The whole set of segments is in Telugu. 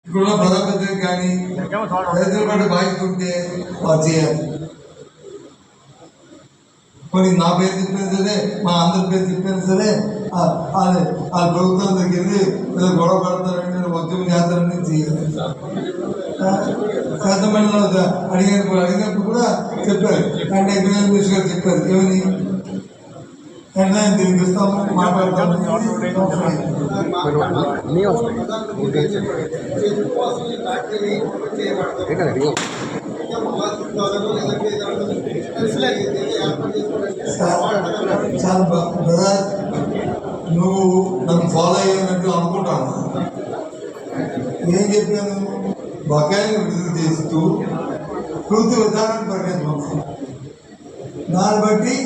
ఇక్కడ ప్రజాప్రతినిధి కానీ రైతుల పాటు బాధ్యత ఉంటే వారు చేయాలి. కొన్ని నా పేరు చెప్పినా సరే, మా అందరి పేరు చెప్పినా సరే, ఆ ప్రభుత్వం దగ్గరికి గొడవ పడతారని ఉద్యమం చేస్తారని చేయాలి. శాసనమండలిలో అడిగినప్పుడు కూడా చెప్పారు, అంటే ఎకనామిక్ మినిస్టర్ గారు చెప్పారు, ఏమని అంటే దీనికి ఇస్తాము మాట్లాడతాము. నువ్వు నన్ను ఫాలో అయ్యానంటూ అనుకుంటాను. ఏం చెప్పాను? బకాయిలు విడుదల చేస్తూ పూర్తి విధానాన్ని ప్రకటించమన్నాను. దాన్ని బట్టి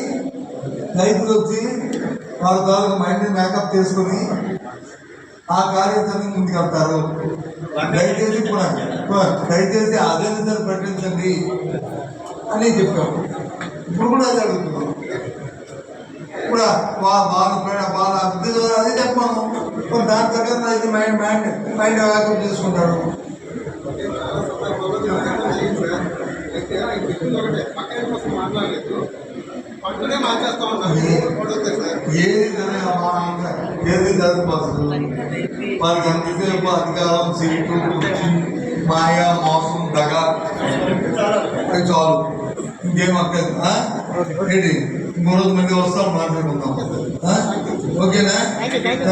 రైతులు వచ్చి వాళ్ళ తాలూకు మైండ్ని మేకప్ చేసుకుని ఆ కార్యాచరణ ముందుకెళ్తారు. దయచేసి అజెండా ప్రకటించండి అని చెప్పాము. ఇప్పుడు కూడా అది అడుగుతున్నాం. ఇప్పుడు వాళ్ళ అభ్యర్థులు అదే చెప్పాను. దాని ప్రకారం రైతు మైండ్ మేకప్ చేసుకుంటాడు. ఏది జరగబోతుంది వారికి ఎంతసేపు అధికారం, సీటు, కుర్చీ, మాయా, మోసం, దగ అది చాలు, ఇంకేం అక్కర్లేదు. ఏంటి 3 మంది వస్తాం, మాట్లాడుకుందాం. ఓకేనా?